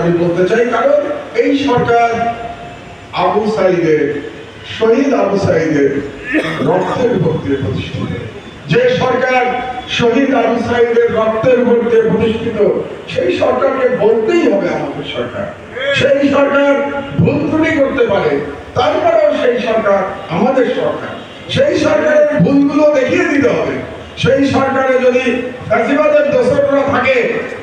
আমি বলতে চাই, কারণ এই সরকার আবু সাঈদের, শহীদ আবু সাঈদের রক্তের উপর দিয়ে প্রতিষ্ঠিত। যে সরকার শহীদ আবু সাঈদের রক্তের উপর দিয়ে প্রতিষ্ঠিত, সেই সরকারকে বলতেই হবে আমাদের সরকার। সেই সরকার ভুল ত্রুটি করতে পারে, তারপরেও সেই সরকার আমাদের সরকার। সেই সরকারের ভুলগুলো দেখিয়ে দিতে হবে। সেই সরকারে যদি ফ্যাসিবাদের দোসররা থাকে,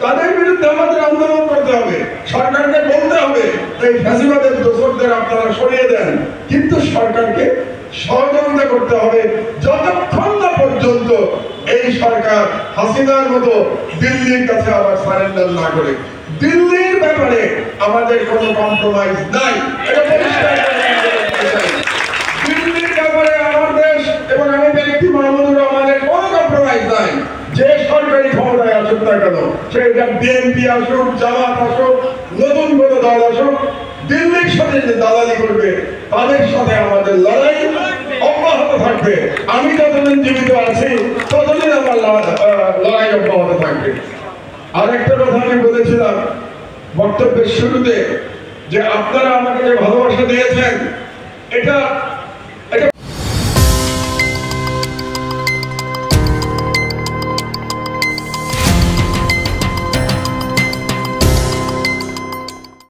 তাদের বিরুদ্ধে আমাদের আন্দোলন করতে হবে। সরকারকে বলতে হবে এই ফ্যাসিবাদের দোসরদের আপনারা সরিয়ে দেন, কিন্তু সরকারকে সহযোগিতা করতে হবে যতক্ষণ না পর্যন্ত এই সরকার হাসিনার মতো দিল্লির কাছে আবার সারেন্ডার না করে। দিল্লির ব্যাপারে আমাদের কোনো কম্প্রোমাইজ নাই, এটা পরিষ্কার করে চাই। দিল্লির ব্যাপারে আমার দেশ এবং আমি ব্যক্তি মাহমুদুর রহমানের কোনো কম্প্রোমাইজ নাই। যে সরকারি ক্ষমতায় আসুক না কেন, সেটা বিএনপি আসুক, জামাত আসুক, নতুন কোনো দল আসুক, দিল্লির সাথে যে দালালি করবে তাদের সাথে আমাদের লড়াই অব্যাহত থাকবে। আমি যতদিন জীবিত আছি ততদিন আমার লড়াই অব্যাহত থাকবে। আরেকটা কথা আমি বলেছিলাম বক্তব্যের শুরুতে, যে আপনারা আমাকে যে ভালোবাসা দিয়েছেন, এটা